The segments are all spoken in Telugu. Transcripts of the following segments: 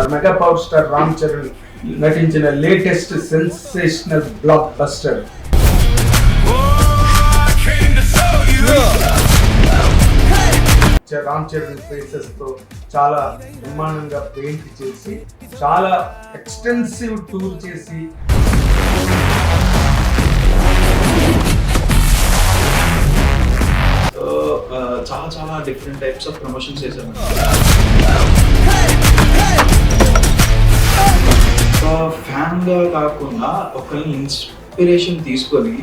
Kumar mega power star Ram Charan నటించిన latest sensational blockbuster Ram Charan faces తో చాలా బ్రహ్మాండంగా పెయింట్ చేసి చాలా ఎక్స్టెన్సివ్ టూర్ చేసి చాలా చాలా డిఫరెంట్ టైప్స్ ఆఫ్ ప్రమోషన్స్ చేశాను. ఫ్యాన్ గా కాకుండా ఒకరిని ఇన్స్పిరేషన్ తీసుకొని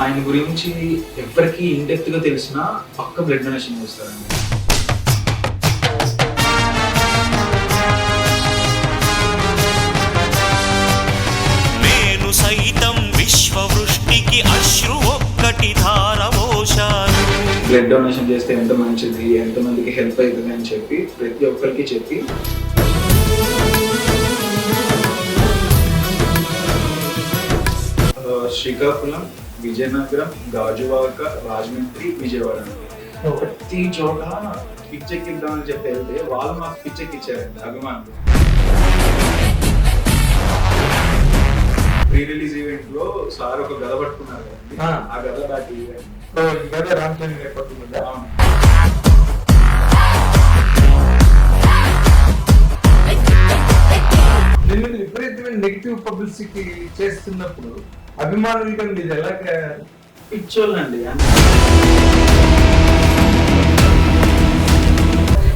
ఆయన గురించి ఎవరికి ఇన్డెప్త్ గా తెలిసినా పక్క బ్లడ్ డొనేషన్ చేస్తారండి. సైతం విశ్వవృష్టికి అశ్రు ఒక్కటి ధారవోశాను. బ్లడ్ డొనేషన్ చేస్తే ఎంత మంచిది, ఎంతమందికి హెల్ప్ అవుతుంది అని చెప్పి ప్రతి ఒక్కరికి చెప్పి శ్రీకాకుళం, విజయనగరం, గాజువాక, రాజమండ్రి, విజయవాడ ప్రతి చోట పిచ్చెక్కిద్దామని చెప్పి వెళ్తే వాళ్ళు మాకు పిచ్చెక్కిచ్చారండి అభిమానులు. ప్రీ రిలీజ్ ఈవెంట్ లో సార్ ఒక గద పట్టుకున్నారు కదండి, ఆ గద దాటి గద రామ్ చరణ్ పట్టుకుందా. నిన్ను విపరీతమైన నెగిటివ్ పబ్లిసిటీ చేస్తున్నప్పుడు అభిమానులుగా మీరు ఎలా పిచ్చోళ్ళండి.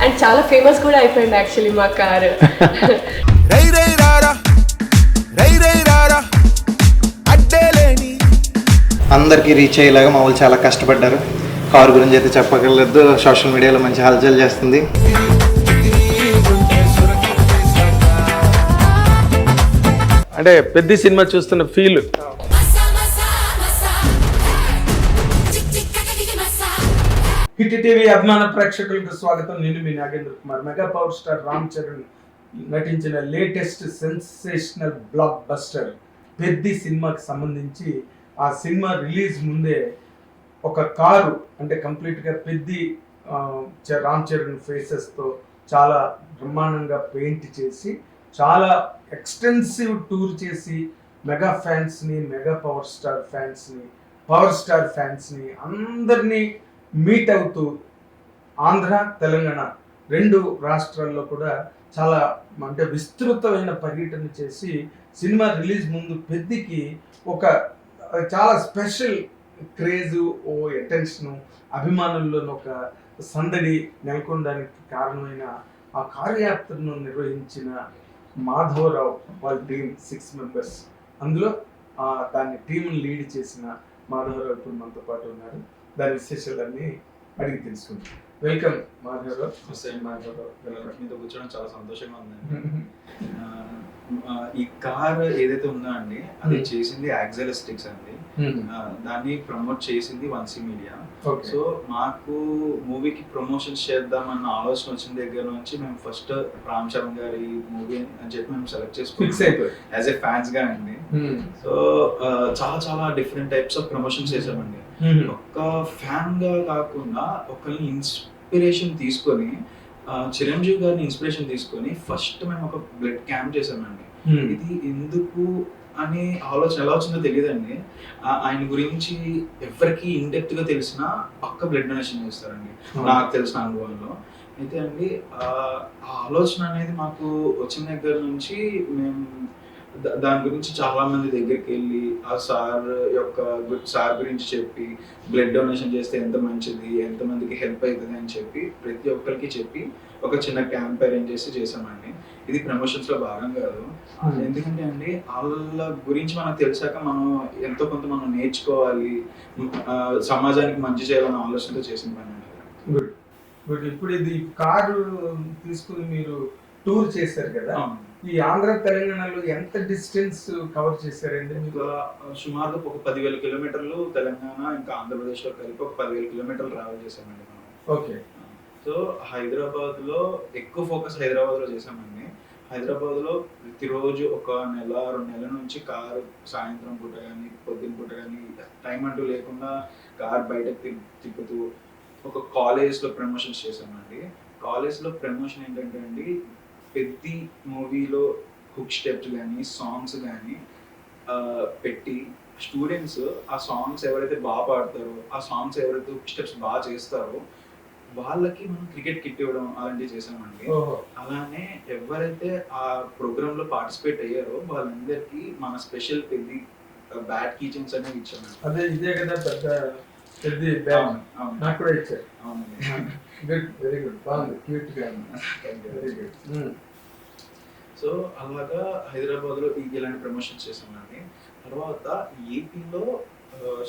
అండ్ చాలా ఫేమస్ కూడా అయిపోయింది యాక్చువల్లీ మా కారు. అందరికీ రీచ్ అయ్యేలాగా మా వాళ్ళు చాలా కష్టపడ్డారు. కారు గురించి అయితే చెప్పగలదు, సోషల్ మీడియాలో మంచి హల్చల్ చేస్తుంది. అంటే పెద్ద సినిమా చూస్తున్న ఫీల్. హిట్ టీవీ అభిమాన ప్రేక్షకులకు స్వాగతం. నేను మీ Nagendra Kumar. Mega power star Ram Charan నటించిన latest sensational blockbuster Peddi సినిమాకి సంబంధించి ఆ సినిమా రిలీజ్ ముందే ఒక కారు అంటే కంప్లీట్గా పెద్ది రామ్ చరణ్ ఫేసెస్తో చాలా బ్రహ్మాండంగా పెయింట్ చేసి చాలా ఎక్స్టెన్సివ్ టూర్ చేసి మెగా ఫ్యాన్స్ని, మెగా పవర్ స్టార్ ఫ్యాన్స్ని అందరినీ మీట్ అవుతూ ఆంధ్ర, తెలంగాణ రెండు రాష్ట్రాల్లో కూడా చాలా అంటే విస్తృతమైన పర్యటన చేసి సినిమా రిలీజ్ ముందు పెద్దికి ఒక చాలా స్పెషల్ క్రేజు, అటెన్షను, అభిమానుల్లోని ఒక సందడి నెలకొనడానికి కారణమైన ఆ కార్యయాత్రను నిర్వహించిన మాధవరావు వాళ్ళ టీం 6 మెంబర్స్, అందులో దాన్ని టీంని లీడ్ చేసిన మాధవరావు ఇప్పుడు మనతో పాటు ఉన్నారు. దాని విశేషాలన్నీ అడిగి తెలుసుకుంటాం. వెల్కమ్ మాధవరావు. మీతో కూర్చోవడం చాలా సంతోషంగా ఉందండి. ఈ కార్ ఏదైతే ఉందో అండి, అది చేసింది యాక్సెలిస్టిక్స్ అండి. దాన్ని ప్రమోట్ చేసింది వన్సీ మీడియా. సో మాకు మూవీకి ప్రమోషన్స్ చేద్దామన్న ఆలోచన వచ్చిన దగ్గర నుంచి మేము ఫస్ట్ రామ్ చరణ్ గారి మూవీ అని చెప్పి మేము సెలెక్ట్ చేసుకున్నాం యాజ్ ఏ ఫ్యాన్స్ గా అండి. సో చాలా చాలా డిఫరెంట్ టైప్స్ ఆఫ్ ప్రమోషన్స్ చేసామండి. ఒక్క ఫ్యాన్ గా కాకుండా ఒకరిని ఇన్స్పిరేషన్ తీసుకొని, చిరంజీవి గారిని ఇన్స్పిరేషన్ తీసుకొని ఫస్ట్ మేము ఒక బ్లడ్ క్యాంప్ చేసామండి. ఇది ఎందుకు అనే ఆలోచన ఎలా వచ్చిందో తెలియదండి. ఆయన గురించి ఎవరికి ఇన్డెప్త్ గా తెలిసినా పక్క బ్లడ్ డొనేషన్ చేస్తారండి, నాకు తెలిసిన అనుభవంలో అయితే అండి. ఆ ఆలోచన అనేది మాకు వచ్చిన దగ్గర నుంచి మేము దాని గురించి చాలా మంది దగ్గరికి వెళ్ళి ఆ సార్ గురించి చెప్పి బ్లడ్ డొనేషన్ చేస్తే ఎంత మంచిది, ఎంతమందికి హెల్ప్ అవుతుంది అని చెప్పి ప్రతి ఒక్కరికి చెప్పి ఒక చిన్న క్యాంప్ అరేంజ్ చేసామండి. ఇది ప్రమోషన్స్ లో భాగం కాదు, ఎందుకంటే అండి వాళ్ళ గురించి మనకు తెలిసాక మనం ఎంతో కొంత మనం నేర్చుకోవాలి, సమాజానికి మంచి చేయాలనే ఆలోచనతో చేసిన పని అండి. ఇప్పుడు ఇది కారు తీసుకుని మీరు టూర్ చేశారు కదా, ఈ ఆంధ్ర తెలంగాణలో ఎంత డిస్టెన్స్ కవర్ చేశారండి? మీకు సుమారు ఒక 10,000 కిలోమీటర్లు తెలంగాణ ఇంకా ఆంధ్రప్రదేశ్ లో కలిపి ఒక 10,000 కిలోమీటర్లు ట్రావెల్ చేసామండి మనం. ఓకే. సో హైదరాబాద్ లో ఎక్కువ ఫోకస్ హైదరాబాద్ లో చేసామండి. హైదరాబాద్ లో ప్రతిరోజు ఒక నెల 2 నెలల నుంచి కారు సాయంత్రం పూట కానీ పొద్దున పూట కానీ టైం అంటూ లేకుండా కార్ బయటకు తిప్పుతూ ఒక కాలేజ్ లో ప్రమోషన్స్ చేశామండి. కాలేజ్ లో ప్రమోషన్ ఏంటంటే అండి, పెద్ద మూవీలో హుక్ స్టెప్స్ కానీ సాంగ్స్ కానీ పెట్టి స్టూడెంట్స్ ఆ సాంగ్స్ ఎవరైతే బాగా పాడతారో, ఆ సాంగ్స్ ఎవరైతే హుక్ స్టెప్స్ బాగా చేస్తారో వాళ్ళకి మనం క్రికెట్ కిట్ ఇవ్వడం అలాంటివి చేసామండి. అలానే ఎవరైతే ఆ ప్రోగ్రామ్ లో పార్టిసిపేట్ అయ్యారో వాళ్ళందరికీ మన స్పెషల్ పెద్ద బ్యాట్ కీ చైన్స్ అనేవి ఇచ్చామండి. అదే ఇదే కదా పెద్ద బ్యాగ్ నాకు కూడా ఇచ్చారు. అవునండి. గుడ్, వెరీ గుడ్, బాగుంది, క్యూట్ గా వెరీ గుడ్. సో అలాగా హైదరాబాద్ లో ఇలాంటి ప్రమోషన్స్ చేసామండి. తర్వాత ఏపీలో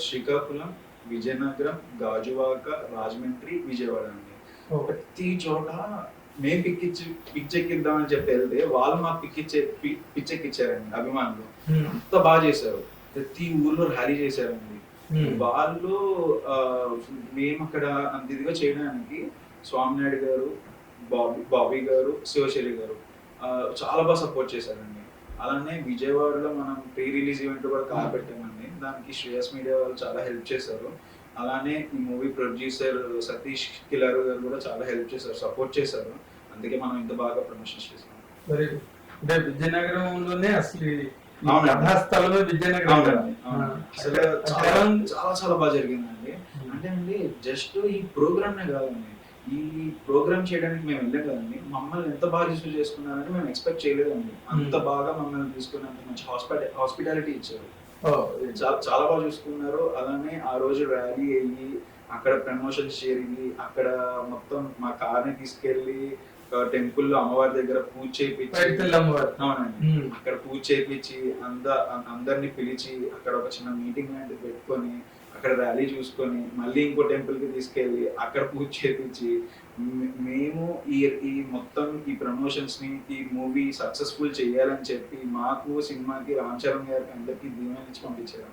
శ్రీకాకుళం, విజయనగరం, గాజువాక, రాజమండ్రి, విజయవాడ అండి. ప్రతి చోట మేము పిచ్చెక్కిద్దామని చెప్పి వెళ్తే వాళ్ళు మాకు పిచ్చెక్కిచ్చారండి. అభిమానులు అంత బాగా చేశారు. ప్రతి ఊర్లో ర్యాలీ చేశారండి. వాళ్ళు మేము అక్కడ అంత ఇదిగా చేయడానికి స్వామినాయుడు గారు, బాబీ గారు, శివశైలి గారు చాలా బాగా సపోర్ట్ చేశారండి. అలానే విజయవాడలో మనం ప్రీ రిలీజ్ ఈవెంట్ కూడా కార్ పెట్టామండి. దానికి శ్రేయస్ మీడియా వాళ్ళు చాలా హెల్ప్ చేశారు. అలానే ఈ మూవీ ప్రొడ్యూసర్ సతీష్ కిలారు గారు కూడా చాలా హెల్ప్ చేశారు, సపోర్ట్ చేశారు. అందుకే మనం ఇంత బాగా ప్రమోషన్స్ చేసాం. Very good. అంటే విజయనగరంలోనే అసలు కథాస్థలమే విజయనగరం. అసలు చాలా చాలా బాగా జరిగిందండి. అంటే అండి జస్ట్ ఈ ప్రోగ్రామ్ కాదండి, ఈ ప్రోగ్రామ్ చేయడానికి మేము వెళ్ళాం కదండి, మమ్మల్ని ఎంత బాగా రిసీవ్ చేసుకున్నారంటే మేము ఎక్స్పెక్ట్ చేయలేదండి. అంత బాగా మమ్మల్ని తీసుకుని అంత మంచి హాస్పిటాలిటీ ఇచ్చారు. చాలా బాగా చూసుకున్నారు. అలానే ఆ రోజు ర్యాలీ అయ్యి అక్కడ ప్రమోషన్స్ జరిగి అక్కడ మొత్తం మా కార్ని తీసుకెళ్లి టెంపుల్ లో అమ్మవారి దగ్గర పూజ చేయించి, అవునండి, అక్కడ పూజ చేయించి అందరిని పిలిచి అక్కడ ఒక చిన్న మీటింగ్ లాంటిది పెట్టుకొని అక్కడ ర్యాలీ చూసుకొని మళ్ళీ ఇంకో టెంపుల్ కి తీసుకెళ్లి అక్కడ పూజ చేయించి మేము ఈ మొత్తం ఈ ప్రమోషన్స్ ని ఈ మూవీ సక్సెస్ఫుల్ చేయాలని చెప్పి మాకు సినిమాకి రామ్ చరణ్ గారికి అందరికి దీవెన ఇచ్చి పంపించారు.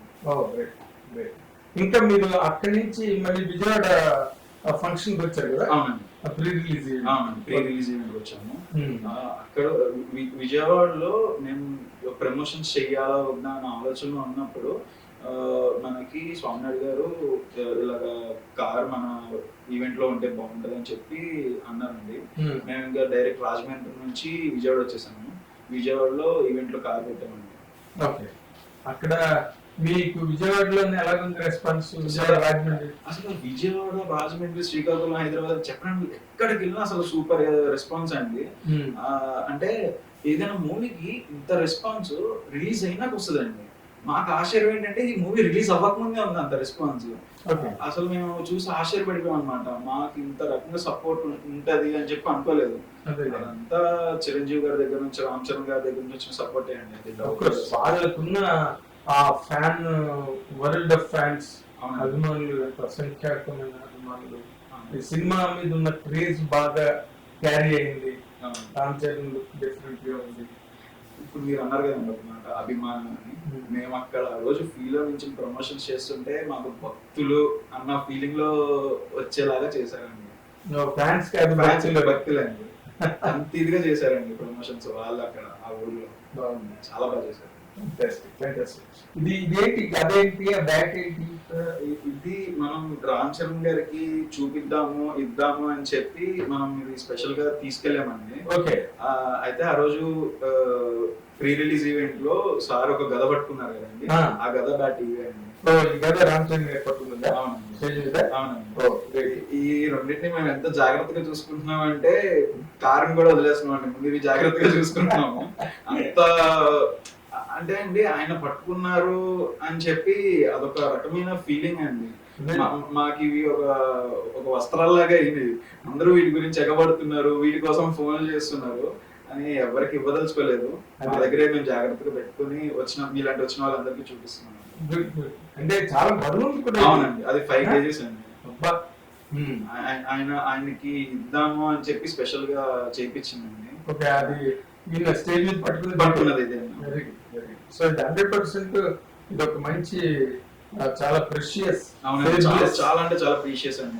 ఇంకా మీరు అక్కడి నుంచి మళ్ళీ విజయవాడ ఫంక్షన్ వచ్చారు కదా? అవునండి, ప్రీ రిలీజ్ ఈవెంట్ వచ్చాము. అక్కడ విజయవాడలో మేము ప్రమోషన్స్ చెయ్యాలా వద్దా అన్న ఆలోచనలో ఉన్నప్పుడు మనకి స్వామినాయుడు గారు ఇలాగా కార్ మన ఈవెంట్ లో ఉంటే బాగుంటది అని చెప్పి అన్నారండి. మేము ఇంకా డైరెక్ట్ రాజమండ్రి నుంచి విజయవాడ వచ్చేసాము. విజయవాడలో ఈవెంట్ లో కార్ పెట్టామండి. ఓకే, అక్కడ మీకు విజయవాడలోనే ఎలాగుంది రెస్పాన్స్? రాజమండ్రి అసలు విజయవాడ, రాజమండ్రి, శ్రీకాకుళం, హైదరాబాద్ చెప్పండి ఎక్కడికి వెళ్ళినా అసలు సూపర్ రెస్పాన్స్ అండి. అంటే ఏదైనా మూవీకి ఇంత రెస్పాన్స్ రిలీజ్ అయినాక వస్తుందండి. మాకు ఆశ్చర్యం ఏంటంటే ఈ మూవీ రిలీజ్ అవ్వకముందే ఉంది అంత రెస్పాన్స్. అసలు మేము చూసి ఆశ్చర్యపడిపోయాం అనమాట. మాకు ఇంత రకంగా సపోర్ట్ ఉంటది అని చెప్పి అనుకోలేదు. అదంతా చిరంజీవి గారి దగ్గర నుంచి, రామ్ చరణ్ గారి దగ్గర నుంచి వచ్చిన సపోర్ట్ అండి. వాళ్ళకున్న ఆ ఫ్యాన్ వరల్డ్ ఆఫ్ ఫ్యాన్స్, అభిమానులు, అసంఖ్యాకమైన అభిమానులు, ఈ సినిమా మీద ఉన్న క్రేజ్ బాగా క్యారీ అయింది. రామ్ చరణ్ లుక్ డిఫరెంట్ గా ఉంది. ఇప్పుడు మీరు అన్నారు కదండి ఒక మాట, అభిమానం అని. మేము అక్కడ ఆ రోజు ఫీల్ నుంచి ప్రమోషన్స్ చేస్తుంటే మాకు భక్తులు అన్న ఫీలింగ్ లో వచ్చేలాగా చేశారండి. భక్తులండి అంత ఇదిగా చేశారండి ప్రమోషన్స్ వాళ్ళు అక్కడ ఆ ఊళ్ళో. చాలా బాగా చేశారు. ఇది మనం రామ్ చరణ్ గారికి చూపిద్దాము, ఇద్దాము అని చెప్పి మనం ఇది స్పెషల్ గా తీసుకెళ్ళామండి. అయితే ఆ రోజు ప్రీ రిలీజ్ ఈవెంట్ లో సార్ ఒక గద పట్టుకున్నారు కదండి, ఆ గద బ్యాట్ ఇవే అండి. ఈ రెండింటిని మేము ఎంత జాగ్రత్తగా చూసుకుంటున్నాం అంటే కారుని కూడా వదిలేస్తున్నాం అండి. ముందు ఇవి జాగ్రత్తగా చూసుకుంటున్నాము. అంత అంటే అండి ఆయన పట్టుకున్నారు అని చెప్పి అదొక రకమైన ఫీలింగ్ అండి. మాకు ఇవి ఒక వస్త్రాల్లాగా అయింది. అందరూ వీటి గురించి ఎగబడుతున్నారు, వీటి కోసం ఫోన్లు చేస్తున్నారు అని ఎవరికి ఇవ్వదలుచుకోలేదు. మా దగ్గరే మేము జాగ్రత్తగా పెట్టుకుని మీలాంటి వచ్చిన వాళ్ళందరికీ చూపిస్తున్నాం. అంటే చాలా బరువు. అవునండి, అది 5 kgs అండి. ఆయనకి ఇద్దాము అని చెప్పి స్పెషల్ గా చేయించిందండి. స్టేజ్ మీద పట్టుకున్నది ఇదే. సో ఇది 100% ఇది ఒక మంచి చాలా ప్రెషియస్. చాలా అంటే చాలా ప్రీషియస్ అండి.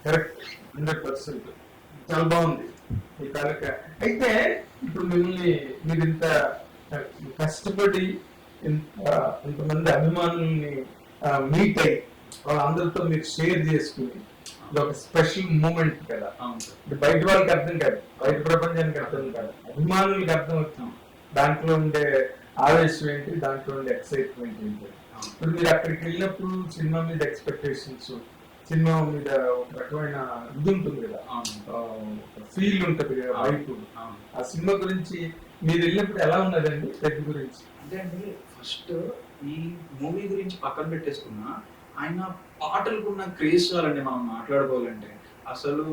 కరెక్ట్, 100% చాలా బాగుంది. మీ తాలూకా అయితే ఇప్పుడు మిమ్మల్ని మీరు ఇంత కష్టపడి ఇంతమంది అభిమానుల్ని మీట్ అయ్యి వాళ్ళందరితో మీరు షేర్ చేసుకుని ఇది ఒక స్పెషల్ మూమెంట్ కదా. అవును సార్. ఇది బయట వాళ్ళకి అర్థం కాదు, బయట ప్రపంచానికి అర్థం కాదు, అభిమానులకి అర్థం అవుతుంది దాంట్లో ఉండే ఆవేశం ఏంటి, దాంట్లో ఉండే ఎక్సైట్మెంట్ ఏంటి. ఇప్పుడు మీరు అక్కడికి వెళ్ళినప్పుడు సినిమా మీద ఎక్స్పెక్టేషన్స్, సినిమా మీద ఒక రకమైన ఇది ఉంటుంది కదా, ఫీల్ ఉంటుంది కదా వైపు. ఆ సినిమా గురించి మీరు వెళ్ళినప్పుడు ఎలా ఉన్నదండి పెద్ద గురించి? అంటే అండి ఫస్ట్ ఈ మూవీ గురించి పక్కన పెట్టేసుకున్నా ఆయన పాటలకున్న క్రేజ్ చాలండి మనం మాట్లాడుకోవాలంటే. అసలు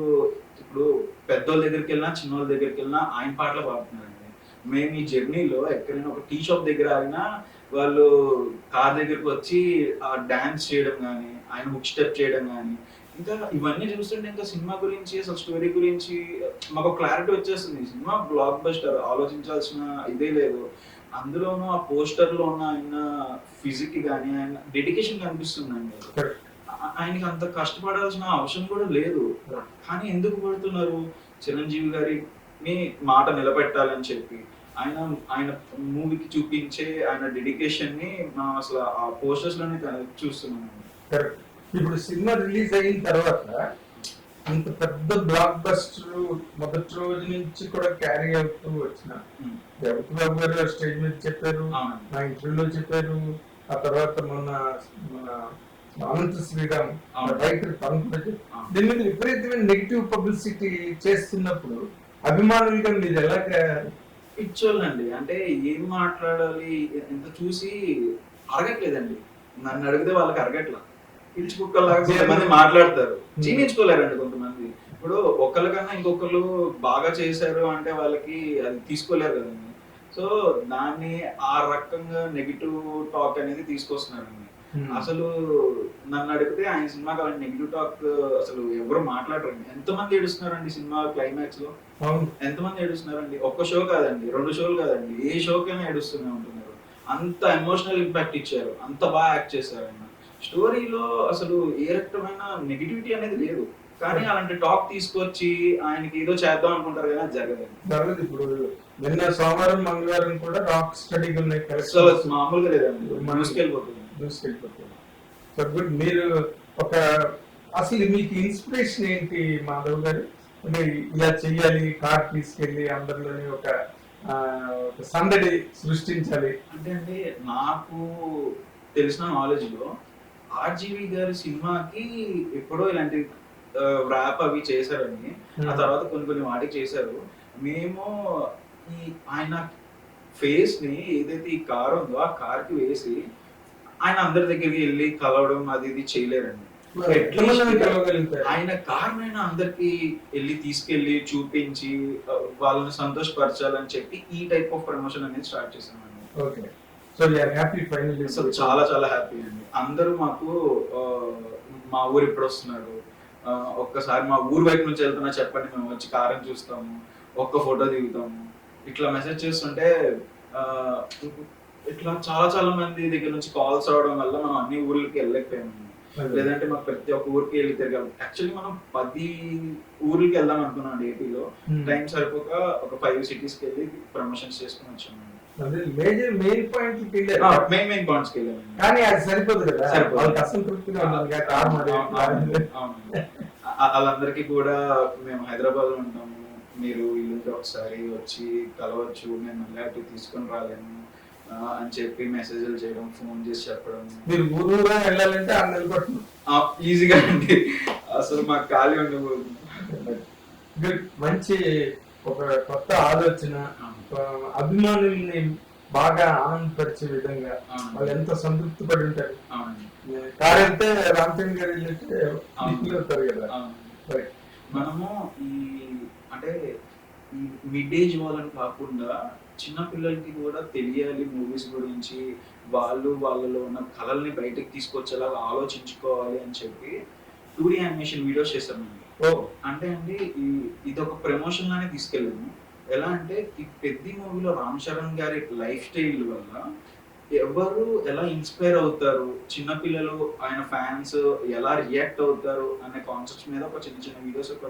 ఇప్పుడు పెద్దోళ్ళ దగ్గరికి వెళ్ళినా చిన్నోళ్ళ దగ్గరికి వెళ్ళినా ఆయన పాటలు పాడుతున్నారండి. మేము ఈ జర్నీలో ఎక్కడైనా ఒక టీ షాప్ దగ్గర ఆగినా వాళ్ళు కార్ దగ్గరికి వచ్చి ఆ డాన్స్ చేయడం కానీ, ఆయన హుక్ స్టెప్ చేయడం కానీ, ఇంకా ఇవన్నీ చూస్తుంటే ఇంకా సినిమా గురించి అసలు స్టోరీ గురించి మాకు క్లారిటీ వచ్చేస్తుంది. సినిమా బ్లాక్ బస్టర్, ఆలోచించాల్సిన ఇదే లేదు. అందులోనూ ఆ పోస్టర్ లో ఉన్న ఆయన ఫిజిక్ కానీ ఆయన డెడికేషన్ కనిపిస్తుందండి. ఆయనకి అంత కష్టపడాల్సిన అవసరం కూడా లేదు, కానీ ఎందుకు పడుతున్నారు? చిరంజీవి గారిని మాట నిలబెట్టాలని చెప్పి ఆయన మూవీకి చూపించే ఆయన డెడికేషన్ ని మనం అసలు ఆ పోస్టర్స్ లోనే చూస్తున్నాం. ఇప్పుడు సినిమా రిలీజ్ అయిన తర్వాత అంత పెద్ద బ్లాక్ బస్టర్ మొదటి రోజు నుంచి కూడా క్యారీ అవుతూ వచ్చిన జగత్ బాబు గారు స్టేజ్ మీద చెప్పారు, నా ఇంటర్వ్యూలో చెప్పారు, ఆ తర్వాత మన అనంత శ్రీరామ్ రైటర్ తను కూడా చెప్పారు. దీని మీద విపరీతమైన నెగిటివ్ పబ్లిసిటీ చేస్తున్నప్పుడు అభిమానులుగా మీరు ఎలా పిచ్చోళ్ళండి, అంటే ఏం మాట్లాడాలి ఎంత చూసి అరగట్లేదండి. నన్ను అడిగితే వాళ్ళకి అరగట్లా, పిలిచి కుక్కలాగా కొంతమంది మాట్లాడతారు, జీవించుకోలేరండి కొంతమంది. ఇప్పుడు ఒకరికన్నా ఇంకొకరు బాగా చేశారు అంటే వాళ్ళకి అది తీసుకోలేరు కదండి. సో దాన్ని ఆ రకంగా నెగిటివ్ టాక్ అనేది తీసుకొస్తున్నారండి. అసలు నన్ను అడిగితే ఆయన సినిమాకి అలాంటి నెగిటివ్ టాక్ అసలు ఎవరు మాట్లాడరండి. ఎంతమంది ఏడుస్తున్నారండి సినిమా క్లైమాక్స్ లో, ఎంతమంది ఏడుస్తున్నారండి? ఒక్క షో కాదండి, 2 షోలు కాదండి, ఏ షోకైనా ఏడుస్తూనే ఉంటున్నారు. అంత ఎమోషనల్ ఇంపాక్ట్ ఇచ్చారు, అంత బాగా యాక్ట్ చేశారు ఆయన. స్టోరీలో అసలు ఏ రకమైన నెగిటివిటీ అనేది లేదు, కానీ అలాంటి టాక్ తీసుకొచ్చి ఆయనకి ఏదో చేద్దాం అనుకుంటారు కానీ అది జరగదు. ఇప్పుడు నిన్న సోమవారం మంగళవారం కూడా రాక్ స్టడీగా ఉన్నాయి, మామూలుగా లేదండి, దూసుకెళ్ళిపోతుంది. So good. మీరు ఒక అసలు మీకు ఇన్స్పిరేషన్ ఏంటి మాధవ్ గారు? అంటే ఇలా చెయ్యాలి, కార్ తీసుకెళ్ళి అందరిలోని ఒక సందడి సృష్టించాలి అంటే అండి, నాకు తెలిసిన నాలెడ్జ్ లో ఆర్జీవి గారి సినిమాకి ఎప్పుడో ఇలాంటి ర్యాప్ అవి చేశారండి. ఆ తర్వాత కొన్ని వాటికి చేశారు. మేము ఈ ఆయన ఫేస్ ని ఏదైతే ఈ కార్ ఉందో ఆ కార్ కి వేసి ఆయన అందరి దగ్గరికి వెళ్ళి కలవడం అది ఇది చేయలేరండి. ఆయన కారణమైన అందరికి వెళ్ళి తీసుకెళ్లి చూపించి వాళ్ళని సంతోషపరచాలని చెప్పి ఈ టైప్ ఆఫ్ ప్రమోషన్ అనేది స్టార్ట్ చేసామండి. సో చాలా చాలా హ్యాపీ అండి. అందరూ మాకు మా ఊరు ఎప్పుడు వస్తున్నారు, ఒక్కసారి మా ఊరు వైపు నుంచి వెళ్తున్నా చెప్పండి, మేము వచ్చి కారం చూస్తాము, ఒక్క ఫోటో దిగుతాము, ఇట్లా మెసేజ్ చేస్తుంటే ఇట్లా చాలా మంది దగ్గర నుంచి కాల్స్ రావడం వల్ల మనం అన్ని ఊర్లకి వెళ్ళలేకపోయాము. లేదంటే మాకు ప్రతి ఒక్క ఊరికి వెళ్ళి తిరగాలి. యాక్చువల్లీ మనం 10 ఊర్లకి వెళ్దాం అనుకున్నాం ఏపీలో, టైం సరిపోక ఒక 5 సిటీస్కి వెళ్ళి ప్రమోషన్స్ చేసుకుని వచ్చాము. మెయిన్ పాయింట్స్ కి వెళ్ళాము, కానీ అది సరిపోదు కదా, వాళ్ళందరికీ కూడా మేము హైదరాబాద్ లో ఉంటాము, మీరు ఇల్లుంటే ఒకసారి వచ్చి కలవచ్చు, మేము మళ్ళీ అటు తీసుకొని రాలేము అని చెప్పి మెసేజ్లు చేయడం, ఫోన్ చేసి చెప్పడం. మీరు ఊరుగా వెళ్ళాలంటే 6 నెలలు పడుతుంది ఈజీగా అండి, అసలు మాకు ఖాళీ ఉండకూడదు. మంచి ఒక కొత్త ఆలోచన, అభిమానుల్ని బాగా ఆనందపరిచే విధంగా వాళ్ళు ఎంత సంతృప్తి పడి ఉంటారు. కారు వెళ్తే రామచంద్ర గారు వెళ్ళితే అవుతారు కదా. మనము ఈ అంటే ఈ మిడ్ ఏజ్ వాళ్ళని కాకుండా చిన్న పిల్లలకి కూడా తెలియాలి మూవీస్ గురించి, వాళ్ళలో ఉన్న కళల్ని బయటకు తీసుకొచ్చేలాగా ఆలోచించుకోవాలి అని చెప్పి 2D యానిమేషన్ వీడియోస్ చేస్తామండి. అంటే అండి ఇది ఒక ప్రమోషన్ లానే తీసుకెళ్ళాము. ఎలా అంటే ఈ పెద్ద మూవీలో రామ్ చరణ్ గారి లైఫ్ స్టైల్ వల్ల ఎవరు ఎలా ఇన్స్పైర్ అవుతారు, చిన్నపిల్లలు ఆయన ఫ్యాన్స్ ఎలా రియాక్ట్ అవుతారు అనే కాన్సెప్ట్స్ మీద ఒక చిన్న వీడియోస్ ఒక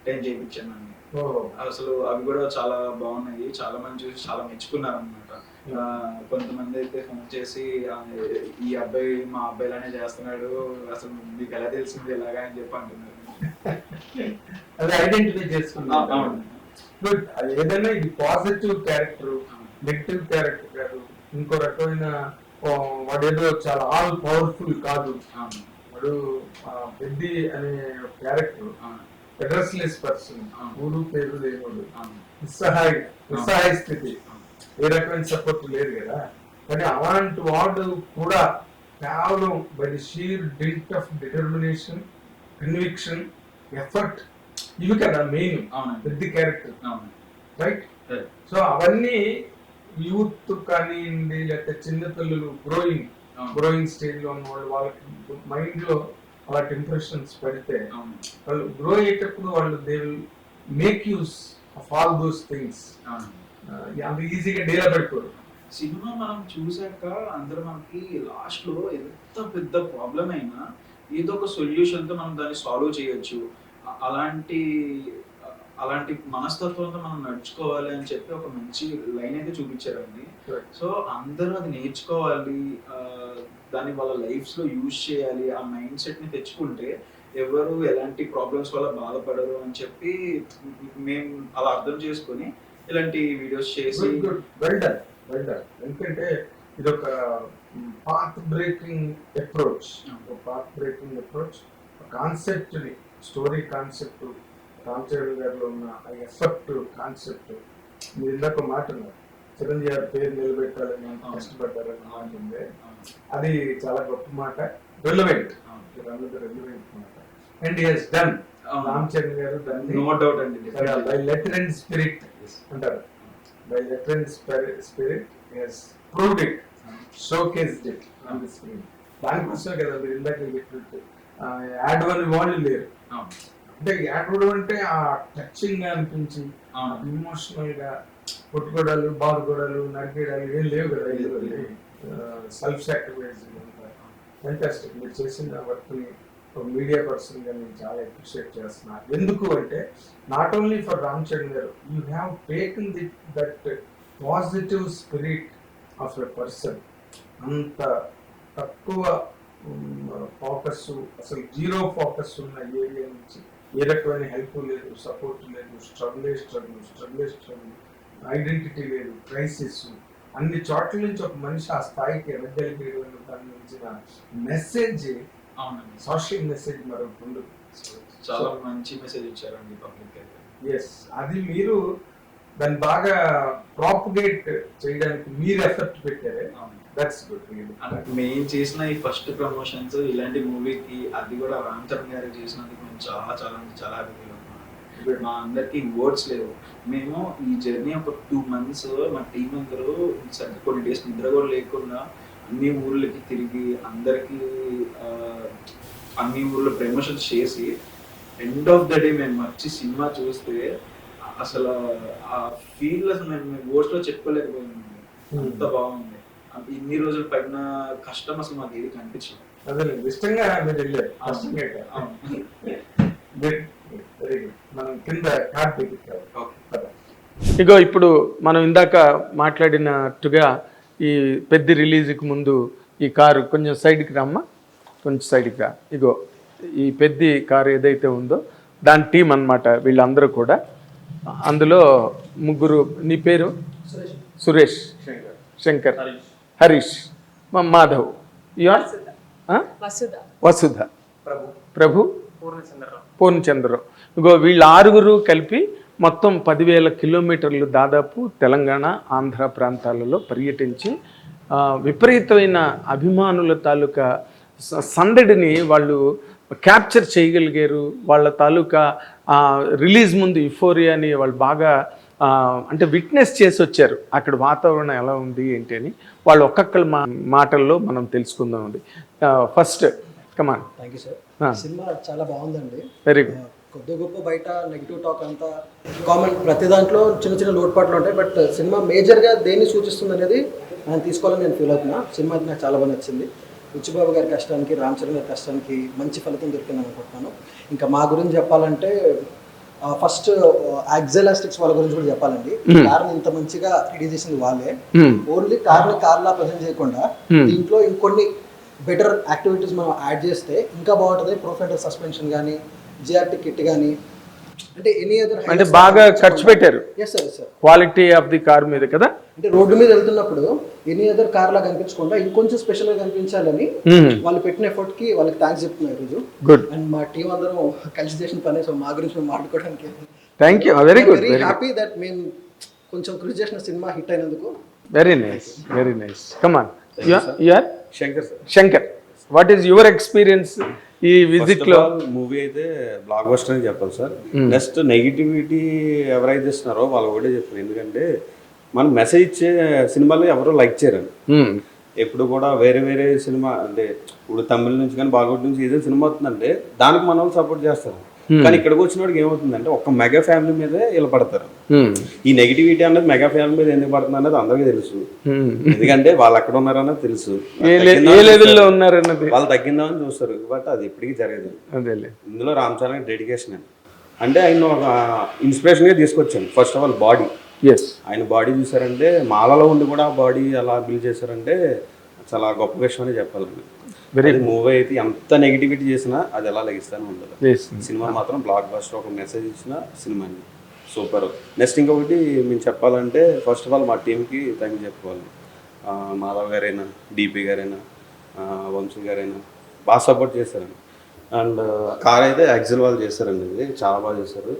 10 చేయించానండి. అసలు అవి కూడా చాలా బాగున్నాయి, చాలా మంది చూసి చాలా మెచ్చుకున్నారు అనమాట. కొంతమంది అయితే ఫోన్ చేసి ఈ అబ్బాయి మా అబ్బాయిలానే చేస్తున్నాడు, అసలు మీకు ఎలా తెలిసింది ఇలాగా అని చెప్పి అంటున్నారు. అది ఐడెంటిఫై చేసుకున్నాం. ఏదైనా ఇది పాజిటివ్ క్యారెక్టర్, నెగిటివ్ క్యారెక్టర్ కాదు, ఇంకో రకమైన వాడేదో చాలా ఆల్ పవర్ఫుల్ కాదు. వాడు పెద్ది అనే క్యారెక్టర్ అడ్రస్లెస్ పర్సన్, ఊరు పేరు లేనుడు, నిస్సహాయ స్థితి, ఏ రకమైన సపోర్ట్ లేదు కదా. కానీ అలాంటి వాడు కూడా కేవలం by the sheer dint of determination, conviction, effort, ఇవి కదా మెయిన్ పెద్ద క్యారెక్టర్, రైట్? సో అవన్నీ యూత్ కానివ్వండి, లేకపోతే చిన్నపిల్లలు గ్రోయింగ్ స్టేజ్ లో ఉన్న వాళ్ళకి మైండ్ లో అలాంటి ఇంప్రెషన్స్ పెడితే వాళ్ళు గ్రో అయ్యేటప్పుడు వాళ్ళు they will make use of all those things. అంత ఈజీగా డీలా పెట్టుకోరు. సినిమా మనం చూసాక అందరూ మనకి లాస్ట్ లో ఎంత పెద్ద ప్రాబ్లం అయినా ఏదో ఒక సొల్యూషన్ తో మనం దాన్ని సాల్వ్ చేయొచ్చు, అలాంటి మనస్తత్వంతో మనం నడుచుకోవాలి అని చెప్పి ఒక మంచి లైన్ అయితే చూపించారండి. సో అందరూ అది నేర్చుకోవాలి, దాన్ని వాళ్ళ లైఫ్స్ లో యూజ్ చేయాలి, ఆ మైండ్ సెట్ ని తెచ్చుకుంటే ఎవరు ఎలాంటి ప్రాబ్లమ్స్ వల్ల బాధపడరు అని చెప్పి మేము అలా అర్థం చేసుకొని ఇలాంటి వీడియోస్ చేసి ఎందుకంటే ఇది ఒక పాత్ బ్రేకింగ్ అప్రోచ్, కాన్సెప్ట్ ని, స్టోరీ కాన్సెప్ట్, రామ్ చరణ్ గారిలో ఉన్న ఆ ఎఫర్ట్ కాన్సెప్ట్. మీరు ఇందాక మాట ఉన్నారు, చిరంజీవి గారి పేరు నిలబెట్టాలని ఎంత కష్టపడ్డారని మాట ఉంది. అది చాలా గొప్ప మాట, రెలవెంట్ మాట. And he has done, Ram Charan గారు దాన్ని నో డౌట్ అండి బై లెటర్ అండ్ స్పిరిట్ అంటారు. By letter and spirit he has proved it, showcased it on the screen. దానికోసమే కదా మీరు ఇందాక చెప్పినట్టు యాడ్ వన్ వాళ్ళు లేరు. అంటే యాడ్ అంటే ఆ టచింగ్ గా అనిపించి ఇమోషనల్ గా కొట్టుకోవడాలు, బాధపడాలు, నరికేయడాలు ఏం లేవు కదా. Self sacrifice fantastic. మీరు చేసిన వర్క్ ని ఒక మీడియా పర్సన్ గా నేను చాలా అప్రిషియేట్ చేస్తున్నాను. ఎందుకు అంటే not only for Ram Charan garu, you have taken that positive spirit of a person. అంత తక్కువ ఫోకస్, అసలు జీరో ఫోకస్ ఉన్న ఏరియా నుంచి ఏ రకమైన హెల్ప్ లేదు, సపోర్ట్ లేదు, స్ట్రగుల్, ఐడెంటిటీ లేదు, క్రైసిస్, అన్ని చోట్ల నుంచి ఒక మనిషి ఆ స్థాయికి ఎదగలిగేటువంటి సంబంధించిన మెసేజ్, సోషల్ మెసేజ్ మరొకటి ఉండదు. చాలా మంచి మెసేజ్ ఇచ్చారండి పబ్లిక్ అయితే. ఎస్, అది మీరు దాన్ని బాగా ప్రాపగేట్ చేయడానికి మీరు ఎఫర్ట్ పెట్టారే, దట్స్ గుడ్. మేము చేసిన ఈ ఫస్ట్ ప్రమోషన్స్ ఇలాంటి మూవీకి, అది కూడా రామ్ చరణ్ గారికి చేసినందుకు మేము చాలా చాలా చాలా హ్యాపీగా ఉన్నాం. మా అందరికి వర్డ్స్ లేవు. మేము ఈ జర్నీ ఒక 2 months మా టీం అందరూ కొన్ని డేస్ నిద్ర కూడా లేకుండా అన్ని ఊర్లకి తిరిగి అందరికి అన్ని ఊర్లో ప్రమోషన్స్ చేసి ఎండ్ ఆఫ్ ద డే మేము వచ్చి సినిమా చూస్తే అసలు ఆ ఫీల్ అసలు మేము వర్డ్స్ లో చెప్పుకోలేకపోయింది. అంత బాగుంది. ఇన్ని రోజులు పడిన కష్టం అసలు మాకు ఏది కనిపించలేదు. అదే ఇష్టంగా మీరు వెళ్ళారు. మనం కింద ఇగో ఇప్పుడు మనం ఇందాక మాట్లాడినట్టుగా ఈ పెద్ద రిలీజ్కి ముందు ఈ కారు కొంచెం సైడ్కి రమ్మా, కొంచెం సైడ్కి రా. ఇగో ఈ పెద్ద కారు ఏదైతే ఉందో దాని టీం అన్నమాట వీళ్ళందరూ కూడా. అందులో ముగ్గురు, నీ పేరు సురేష్, శంకర్, హరీష్, మాధవ్, వసుధ, ప్రభు, పూర్ణచంద్రరావు. ఇగో వీళ్ళు 6 కలిపి మొత్తం 10,000 కిలోమీటర్లు దాదాపు తెలంగాణ, ఆంధ్ర ప్రాంతాలలో పర్యటించి విపరీతమైన అభిమానుల తాలూకా సందడిని వాళ్ళు క్యాప్చర్ చేయగలిగారు. వాళ్ళ తాలూకా రిలీజ్ ముందు యుఫోరియాని వాళ్ళు బాగా అంటే విట్నెస్ చేసి వచ్చారు. అక్కడ వాతావరణం ఎలా ఉంది ఏంటి అని వాళ్ళు ఒక్కొక్కరి మాటల్లో మనం తెలుసుకుందాం. అండి first come on. Thank you sir. Cinema చాలా బాగుందండి. Very good. కొద్ది గొప్ప బయట నెగిటివ్ టాక్ అంతా కామన్, ప్రతి దాంట్లో చిన్న చిన్న లోటుపాట్లు ఉంటాయి. బట్ సినిమా మేజర్గా దేన్ని సూచిస్తుంది అనేది నేను తీసుకోవాలని నేను ఫీల్ అవుతున్నా. సినిమా అయితే నాకు చాలా బాగా నచ్చింది. బుచ్చిబాబు గారి కష్టానికి, రామ్ చరణ్ గారి కష్టానికి మంచి ఫలితం దొరికిందని అనుకుంటున్నాను. ఇంకా మా గురించి చెప్పాలంటే ఫస్ట్ యాక్సెలాస్టిక్స్ వాళ్ళ గురించి కూడా చెప్పాలండి. కార్ని ఇంత మంచిగా రెడీ చేసింది వాళ్ళే. ఓన్లీ కార్ని కార్లా ప్రజెంట్ చేయకుండా దీంట్లో ఇంకొన్ని బెటర్ యాక్టివిటీస్ మనం యాడ్ చేస్తే ఇంకా బాగుంటుంది. ప్రొఫెండర్ సస్పెన్షన్ కానీ, జిఆర్టీ కిట్ కానీ, అంటే ఎనీ అదర్ అంటే బాగా ఖర్చు పెట్టారు yes sir sir quality of the car మీద కదా. అంటే రోడ్డు మీద వెళ్తున్నప్పుడు ఎనీ అదర్ కార్ లా కనిపించకుండా ఇంకొంచెం స్పెషల్ గా కనిపించాలని వాళ్ళు పెట్టిన ఎఫర్ట్ కి వాళ్ళకి థ్యాంక్స్ చెప్తున్నారు ఈరోజు. గుడ్. అండ్ మా టీం అందరం కలిసి చేసిన పని. సో మా గురించి మేము మాట్లాడుకోవడానికి thank you. Very good. Very happy that మేము కొంచెం కృషి చేసిన సినిమా హిట్ అయినందుకు. Very nice, very nice. Come on, you are Shankar sir. Shankar, what is your experience ఈ విజిట్ లో? మూవీ అయితే బ్లాక్ బస్టర్ అని చెప్పాలి సార్. నెక్స్ట్ నెగిటివిటీ ఎవరైతే ఇస్తున్నారో వాళ్ళు ఒకటే చెప్పారు. ఎందుకంటే మనం మెసేజ్ ఇచ్చే సినిమాలు ఎవరో లైక్ చేయరండి. ఎప్పుడు కూడా వేరే వేరే సినిమా అంటే ఇప్పుడు తమిళ నుంచి కానీ బాలీవుడ్ నుంచి ఏదైనా సినిమా వస్తుందంటే దానికి మన వాళ్ళు సపోర్ట్ చేస్తారు. కానీ ఇక్కడికి వచ్చిన వాడికి ఏమవుతుందంటే ఒక్క మెగా ఫ్యామిలీ మీదే వీళ్ళు పడతారు. ఈ నెగిటివిటీ అనేది మెగా ఫ్యామిలీ మీద ఎందుకు పడుతుంది అనేది అందరికీ తెలుసు. ఎందుకంటే వాళ్ళు ఎక్కడ ఉన్నారన్నది తెలుసు, వాళ్ళు తగ్గిందామని చూస్తారు. బట్ అది ఎప్పటికీ జరగదు. ఇందులో రామ్ చరణ్ డెడికేషన్ అంటే ఆయన ఒక ఇన్స్పిరేషన్ గా తీసుకొచ్చాను. ఫస్ట్ ఆఫ్ ఆల్ బాడీ, ఆయన బాడీ చూసారంటే మాలలో ఉండి కూడా బాడీ అలా బిల్డ్ చేశారంటే చాలా గొప్ప విషయం అని చెప్పాలండి. మూవీ అయితే ఎంత నెగిటివిటీ చేసినా అది ఎలా లెగిస్తానే ఉండదు. సినిమా మాత్రం బ్లాక్ బస్టర్, ఒక మెసేజ్ ఇచ్చిన సినిమా సూపర్. నెక్స్ట్ ఇంకొకటి మేము చెప్పాలంటే ఫస్ట్ ఆఫ్ ఆల్ మా టీంకి థ్యాంక్ చెప్పుకోవాలి. మాధవ్ గారైనా, డిపి గారైనా, వంశీ గారైనా బాగా సపోర్ట్ చేశారండి. అండ్ కార్ అయితే యాక్సిల్ వాళ్ళు చేశారండి, ఇది చాలా బాగా చేశారు.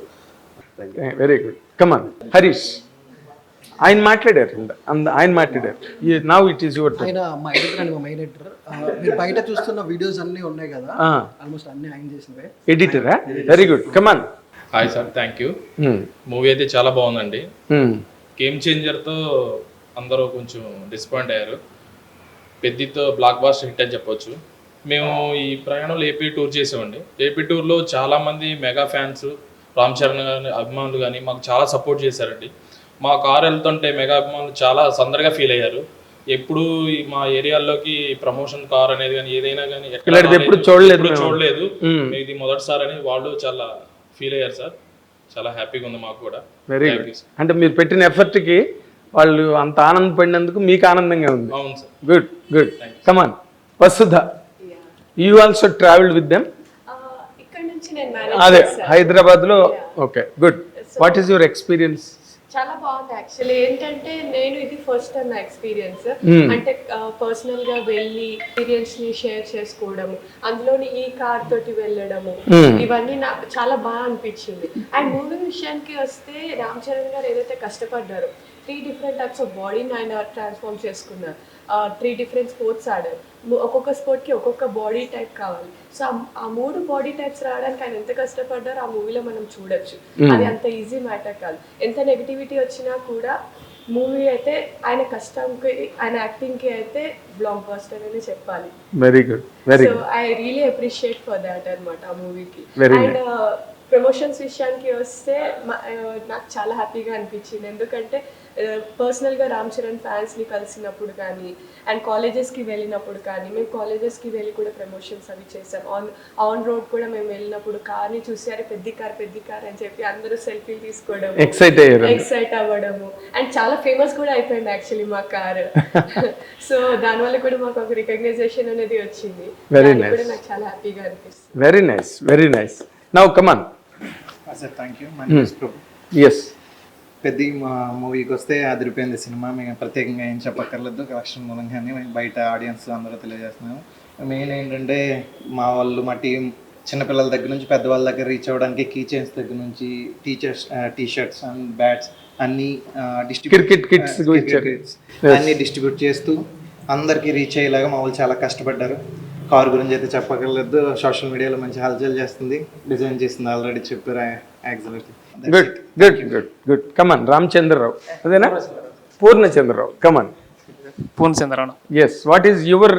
Thank you. Very good. Come on Harish, ఆయన మాట్లాడారు. Now it is your turn. ఆయన మా ఎడిటర్ అండి, మా మెయిన్ ఎడిటర్. మీరు బయట చూస్తున్న వీడియోస్ అన్ని ఉన్నాయి కదా, ఆల్మోస్ట్ అన్ని ఆయన చేసినవే. ఎడిటరా? Very good. Come on. Hi sir, thank you. Movie అయితే చాలా బాగుందండి. గేమ్ చేంజర్తో అందరూ కొంచెం డిసప్పాయింట్ అయ్యారు. పెద్దతో బ్లాక్ బాస్టర్ హిట్ అని చెప్పొచ్చు. మేము ఈ ప్రయాణంలో ఏపీ టూర్ చేసామండి. ఏపీ టూర్లో చాలామంది మెగా ఫ్యాన్స్, రామ్ చరణ్ గారి అభిమానులు కానీ మాకు చాలా సపోర్ట్ చేశారండి. మా కారు వెళ్తుంటే మెగా అభిమానులు చాలా సందడిగా ఫీల్ అయ్యారు. ఎప్పుడు మా ఏరియాల్లోకి ప్రమోషన్ కార్ అనేది కానీ ఏదైనా కానీ ఎప్పుడు చూడలేదు, ఇది మొదటిసారి అని వాళ్ళు చాలా ఫీల్ అయ్యారు సార్. చాలా హ్యాపీగా ఉంది మాకు కూడా. Very good. అంటే మీరు పెట్టిన ఎఫర్ట్ కి వాళ్ళు అంత ఆనందపడినందుకు మీకు ఆనందంగా ఉంది. అవును sir. Good good. Come on Vasudha, you also travelled with them? ఇక్కడ నుంచి నేను మేనేజ్ అదే చేశాను. హైదరాబాద్ లో. Okay, good. What is your experience? చాలా బాగుంది యాక్చువల్లీ. ఏంటంటే నేను ఇది ఫస్ట్ టైం నా ఎక్స్పీరియన్స్. అంటే పర్సనల్ గా వెళ్ళి ఎక్స్పీరియన్స్ ని షేర్ చేసుకోవడము, అందులోని ఈ కార్ తోటి వెళ్ళడము, ఇవన్నీ నాకు చాలా బాగా అనిపించింది. అండ్ మూవీ విషయానికి వస్తే రామ్ చరణ్ గారు ఏదైతే కష్టపడ్డారో 3 డిఫరెంట్ టైప్స్ ఆఫ్ బాడీని ఆయన ట్రాన్స్ఫార్మ్ చేసుకున్నారు. 3 డిఫరెంట్ స్పోర్ట్స్ ఆడారు. ఒక్కొక్క స్పోర్ట్కి ఒక్కొక్క బాడీ టైప్ కావాలి. సో ఆ 3 బాడీ టైప్స్ రావడానికి ఆయన ఎంత కష్టపడ్డారో ఆ మూవీలో మనం చూడొచ్చు. అది అంత ఈజీ మ్యాటర్ కాదు. ఎంత నెగిటివిటీ వచ్చినా కూడా మూవీ అయితే ఆయన కష్టంకి, ఆయన యాక్టింగ్కి అయితే బ్లాక్ బస్టర్ అని చెప్పాలి. Very good, very good. So I really appreciate for that అనమాట ఆ మూవీకి. అండ్ ప్రమోషన్స్ విషయానికి వస్తే నాకు చాలా హ్యాపీగా అనిపించింది. ఎందుకంటే పర్సనల్గా రామ్ చరణ్ ఫ్యాన్స్ని కలిసినప్పుడు కానీ, అండ్ కాలేజెస్కి వెళ్ళినప్పుడు కానీ, మేము కాలేజెస్కి వెళ్ళి కూడా ప్రమోషన్స్ అవి చేసాం. ఆన్ రోడ్ కూడా మేము వెళ్ళినప్పుడు కార్ని చూసి అరే పెద్ద కార్ అని చెప్పి అందరూ సెల్ఫీలు తీసుకోవడం, ఎక్సైట్ అవ్వడము, అండ్ చాలా ఫేమస్ కూడా అయిపోయింది యాక్చువల్లీ మా కార్. సో దానివల్ల కూడా మాకు ఒక రికగ్నైజేషన్ అనేది వచ్చింది. కూడా నాకు చాలా హ్యాపీగా అనిపిస్తుంది. Very nice, very nice. Now come on. Sir thank you. My name is Prabhu. Yes. పెద్ద మూవీకి వస్తే అదిరిపోయింది సినిమా. మేము ప్రత్యేకంగా ఏం చెప్పక్కర్లేదు, కలెక్షన్ మూలంగానే బయట ఆడియన్స్ అందరూ తెలియజేస్తున్నాము. మెయిన్ ఏంటంటే మా వాళ్ళు, మా టీం చిన్నపిల్లల దగ్గర నుంచి పెద్దవాళ్ళ దగ్గర రీచ్ అవ్వడానికి కీ చైన్స్ దగ్గర నుంచి టీ-షర్ట్స్ అండ్ బ్యాట్స్ అన్నీ క్రికెట్ కిట్స్ అన్నీ డిస్ట్రిబ్యూట్ చేస్తూ అందరికీ రీచ్ అయ్యేలాగా మా వాళ్ళు చాలా కష్టపడ్డారు. కార్ గురించి అయితే చెప్పక్కర్లేదు, సోషల్ మీడియాలో మంచి హల్చల్ చేస్తుంది, డిజైన్ చేస్తుంది, ఆల్రెడీ చెప్పారు. Good good good good. Come on Ramachandra Rao, అదేనా? Purnachandra Rao, come on. Purnachandra Rao. Yes. What is your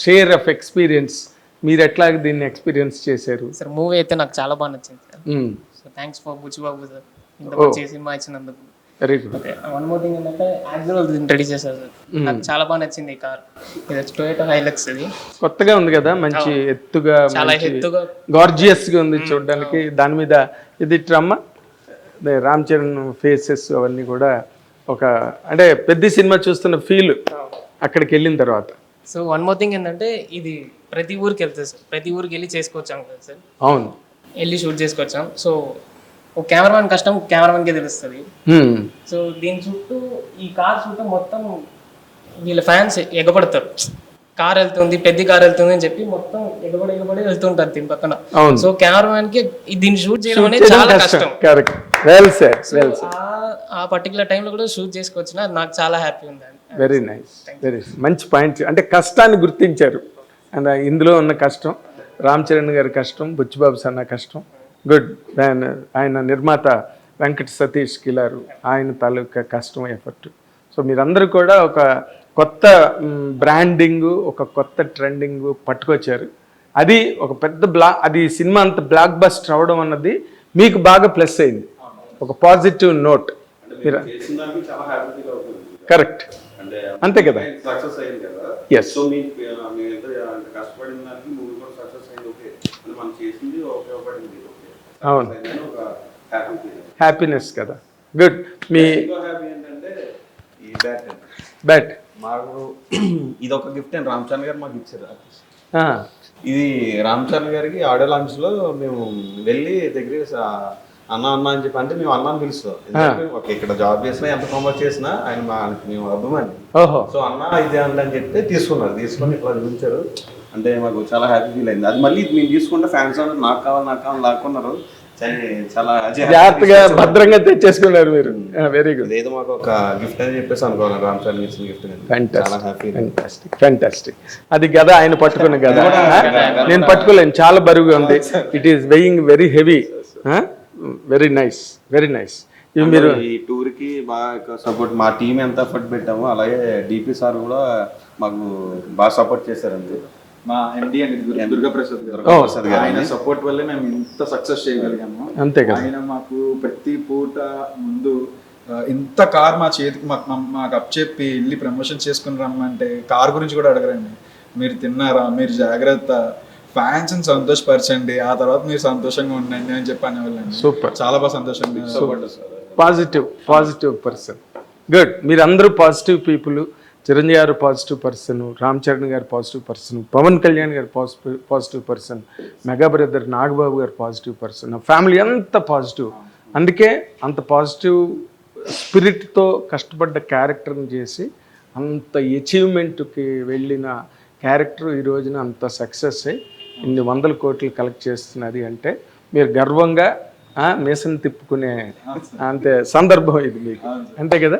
share of experience? మీరు ఎట్లా దీన్ని ఎక్స్పీరియన్స్ చేశారు? సార్ మూవీ అయితే నాకు చాలా బాగా నచ్చింది sir. So thanks for Buchibabu sir ఇంత మంచి సినిమా ఇచ్చినందుకు. Very good. One more thing ఏంటంటే యాక్చువల్ ఇంట్రడ్యూస్ చేశారు సార్. నాకు చాలా బాగా నచ్చింది ఈ కార్. ఇది వచ్చి టొయోటా హైలక్స్. ఇది కొత్తగా ఉంది కదా, మంచి ఎత్తుగా, చాలా ఎత్తుగా, గార్జియస్ గా ఉంది చూడడానికి. దాని మీద ఇది ట్రమ్మ రామ్ చరణ్ ఫేసెస్ అవన్నీ కూడా ఒక అంటే పెద్ద సినిమా చూస్తున్న ఫీల్ అక్కడికి వెళ్ళిన తర్వాత. సో వన్ మోర్ థింగ్ ఏంటంటే ఇది ప్రతి ఊరికి వెళ్తుంది సార్. ప్రతి ఊరికి వెళ్ళి చేసుకొచ్చాం కదా సార్. అవును, వెళ్ళి షూట్ చేసుకొచ్చాం. సో ఒక కెమెరామెన్ కష్టం కెమెరామెన్కే తెలుస్తుంది. సో దీని చుట్టూ ఈ కార్ చుట్టూ మొత్తం వీళ్ళ ఫ్యాన్స్ ఎగబడతారు. కార్ వెళ్తుంది, పెద్ద కార్ వెళ్తుంది అని చెప్పి మొత్తం ఎగబడి వెళ్తుంటారు దీని పక్కన. సో కెమెరామెన్ కి దీన్ని షూట్ చేయడం అనేది చాలా కష్టం. ఆ పర్టికులర్ టైంలో కూడా షూట్ చేసుకొచ్చిన నాకు చాలా హ్యాపీ ఉంది. వెరీ నైస్, వెరీ మంచి పాయింట్. అంటే కష్టాన్ని గుర్తించారు. అండ్ ఇందులో ఉన్న కష్టం, రామ్ చరణ్ గారి కష్టం, బుచ్చిబాబు సన్న కష్టం. గుడ్. ఆయన నిర్మాత వెంకట సతీష్ కిలారు, ఆయన తాలూకా కష్టం, ఎఫర్ట్. సో మీరందరూ కూడా ఒక కొత్త బ్రాండింగ్, ఒక కొత్త ట్రెండింగ్ పట్టుకొచ్చారు. అది ఒక పెద్ద అది సినిమా అంత బ్లాక్ బస్టర్ అవడం అన్నది మీకు బాగా ప్లస్ అయింది, ఒక పాజిటివ్ నోట్. కరెక్ట్, అంతే కదా. సక్సెస్ అయింది కదా. Yes. సో మీ కష్టపడిన దానికి మూవీ కూడా సక్సెస్ అయింది. ఓకే, అంటే మనం చేసింది ఉపయోగపడింది. ఓకే, అవును, ఒక హ్యాపీ ఫీల్, హ్యాపీనెస్ కదా. గుడ్. మీ హ్యాపీ ఏంటంటే ఈ బ్యాట్ మాకు ఇది ఒక గిఫ్ట్ అండి రామ్ చరణ్ గారు మాకు ఇచ్చారు. ఇది రామ్ చరణ్ గారికి ఆడియో లాంచ్ లో మేము వెళ్ళి దగ్గర అన్న అని చెప్పి, అంటే మేము అన్నాన్ని పిలుస్తాం. ఓకే, ఇక్కడ జాబ్ చేసినా ఎంత ప్రమోట్ చేసినా ఆయన మేము అభిమాని. సో అన్న ఇదే అని చెప్తే తీసుకున్నారు. తీసుకొని ఇట్లా చూపించారు. అంటే మాకు చాలా హ్యాపీ ఫీల్ అయింది. అది మళ్ళీ మేము తీసుకుంటే ఫ్యాన్స్ అందరూ నాకు కావాలి లాక్కున్నారు. చాలా జాగ్రత్తగా భద్రంగా తెచ్చేసుకున్నారు మీరు. Very good. లేదు మాకు ఒక గిఫ్ట్ అని చెప్పేసి అనుకోవాలి. రామ్ చరణ్ ఇచ్చిన గిఫ్ట్ చాలా హ్యాపీ. ఫ్యాంటాస్టిక్. అది గదా ఆయన పట్టుకున్న గదా, నేను పట్టుకోలేను, చాలా బరువుగా ఉంది. It is weighing very heavy. Very nice, very nice. ఇవి మీరు ఈ టూర్ కి బాగా సపోర్ట్, మా టీం ఎంత ఎఫర్ట్ పెట్టామో అలాగే డిపి సార్ కూడా మాకు బాగా సపోర్ట్ చేశారండి. మా ఎండి అండి దుర్గాప్రసాద్ గారు, ఆయన సపోర్ట్ వల్లే మేము ఇంత సక్సెస్ చేయగలిగాము. అంతే కదా. ఆయన మాకు ప్రతి పూట ముందు ఇంత కార్ మా చేతికి మాకు అప్ చెప్పి వెళ్ళి ప్రమోషన్ చేసుకుని రమ్మంటే కార్ గురించి కూడా అడగరండి. మీరు తిన్నారా, మీరు జాగ్రత్త, ఫ్యాన్స్ సంతోషపరచండి, ఆ తర్వాత మీరు సంతోషంగా ఉండండి అని చెప్పి అనేవాళ్ళండి. సూపర్, చాలా బాగా సంతోషంగా. Positive person. గుడ్. మీరు అందరూ పాజిటివ్ పీపుల్. చిరంజీవి గారు పాజిటివ్ పర్సన్, రామ్ చరణ్ గారు పాజిటివ్ పర్సన్, పవన్ కళ్యాణ్ గారు positive person, mega brother Nagababu గారు పాజిటివ్ పర్సన్, నా ఫ్యామిలీ అంతా పాజిటివ్. అందుకే అంత పాజిటివ్ స్పిరిట్తో కష్టపడ్డ క్యారెక్టర్ని చేసి అంత అచీవ్మెంట్కి వెళ్ళిన క్యారెక్టర్ ఈ రోజున అంత సక్సెస్ అయ్యి ఇన్ని 100 కోట్లు కలెక్ట్ చేస్తున్నది అంటే మీరు గర్వంగా మీసం తిప్పుకునే అంతే సందర్భం ఇది మీకు, అంతే కదా.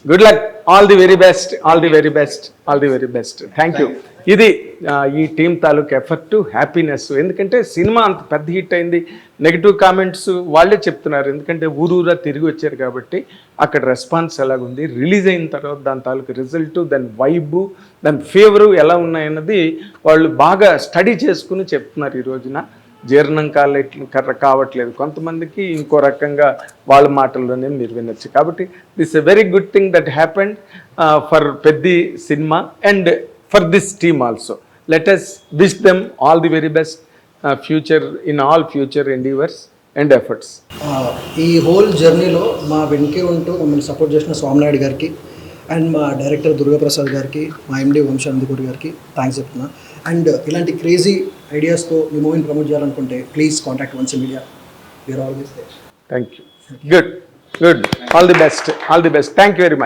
Good luck, all the very best, all the very best, all the very best. Thank you. ఇది ఈ టీం తాలూకు ఎఫర్ట్, హ్యాపీనెస్. ఎందుకంటే సినిమా అంత పెద్ద హిట్ అయింది. నెగిటివ్ కామెంట్స్ వాళ్ళే చెప్తున్నారు, ఎందుకంటే ఊరూరా తిరిగి వచ్చారు కాబట్టి అక్కడ రెస్పాన్స్ ఎలాగుంది, రిలీజ్ అయిన తర్వాత దాని తాలూకు రిజల్ట్, దాని వైబు, దాని ఫేవరు ఎలా ఉన్నాయన్నది వాళ్ళు బాగా స్టడీ చేసుకుని చెప్తున్నారు. ఈ రోజున జీర్ణం కావట్లేదు కొంతమందికి, ఇంకో రకంగా వాళ్ళ మాటల్లోనే మీరు వినొచ్చు. కాబట్టి this a very good thing that happened for Peddi cinema and for this team also. Let us wish them all the very best future in all future endeavors and efforts. ఈ హోల్ జర్నీలో మా వెనకే ఉంటూ మమ్మల్ని సపోర్ట్ చేసిన స్వామినాయుడు గారికి అండ్ మా డైరెక్టర్ దుర్గాప్రసాద్ గారికి, మా ఎండి వంశానందపూరి గారికి థ్యాంక్స్ చెప్తున్నా. అండ్ ఇలాంటి క్రేజీ ఐడియాస్తో మీ మూవీని ప్రమోట్ చేయాలనుకుంటే please contact Once Media. We're always there. Thank you. Good. Good. All the best. Thank you very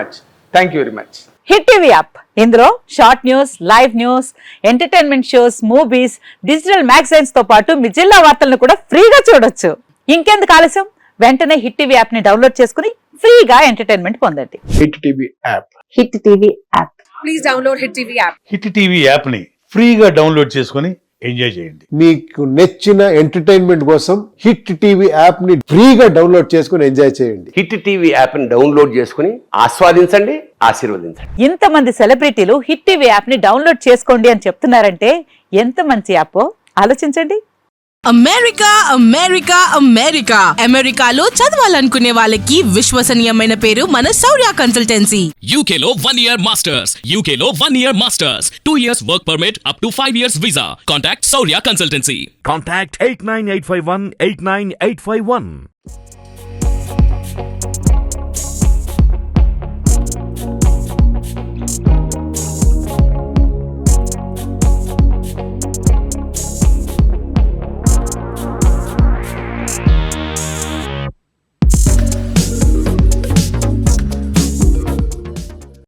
much. Hit TV app ఇందులో short news, live news, entertainment shows, movies, digital magazines తో పాటు మీ జిల్లా వార్తలను కూడా ఫ్రీగా చూడొచ్చు. ఇంకెందుకు ఆలస్యం, వెంటనే హిట్ టీవీ యాప్ ని డౌన్లోడ్ చేసుకుని ఫ్రీగా ఎంటర్టైన్మెంట్ పొందండి. Hit TV app. Hit TV app. Please download hit TV app. Hit TV app ని ఫ్రీగా డౌన్లోడ్ చేసుకొని ఎంజాయ్ చేయండి. మీకు నచ్చిన ఎంటర్టైన్మెంట్ కోసం హిట్ టీవీ యాప్ ని ఫ్రీగా డౌన్లోడ్ చేసుకుని ఎంజాయ్ చేయండి. హిట్ టీవీ యాప్ ని డౌన్లోడ్ చేసుకుని ఆస్వాదించండి, ఆశీర్వదించండి. ఇంతమంది సెలబ్రిటీలు హిట్ టీవీ యాప్ ని డౌన్లోడ్ చేసుకోండి అని చెప్తున్నారంటే ఎంత మంచి యాప్ ఆలోచించండి. అమెరికాలో చదవాలనుకునే వాళ్ళకి విశ్వసనీయమైన పేరు మన శౌర్య consultancy. UKలో 1 year masters, 2 years work permit up to 5 years visa. Contact Saurya Consultancy. Contact 89851 89851.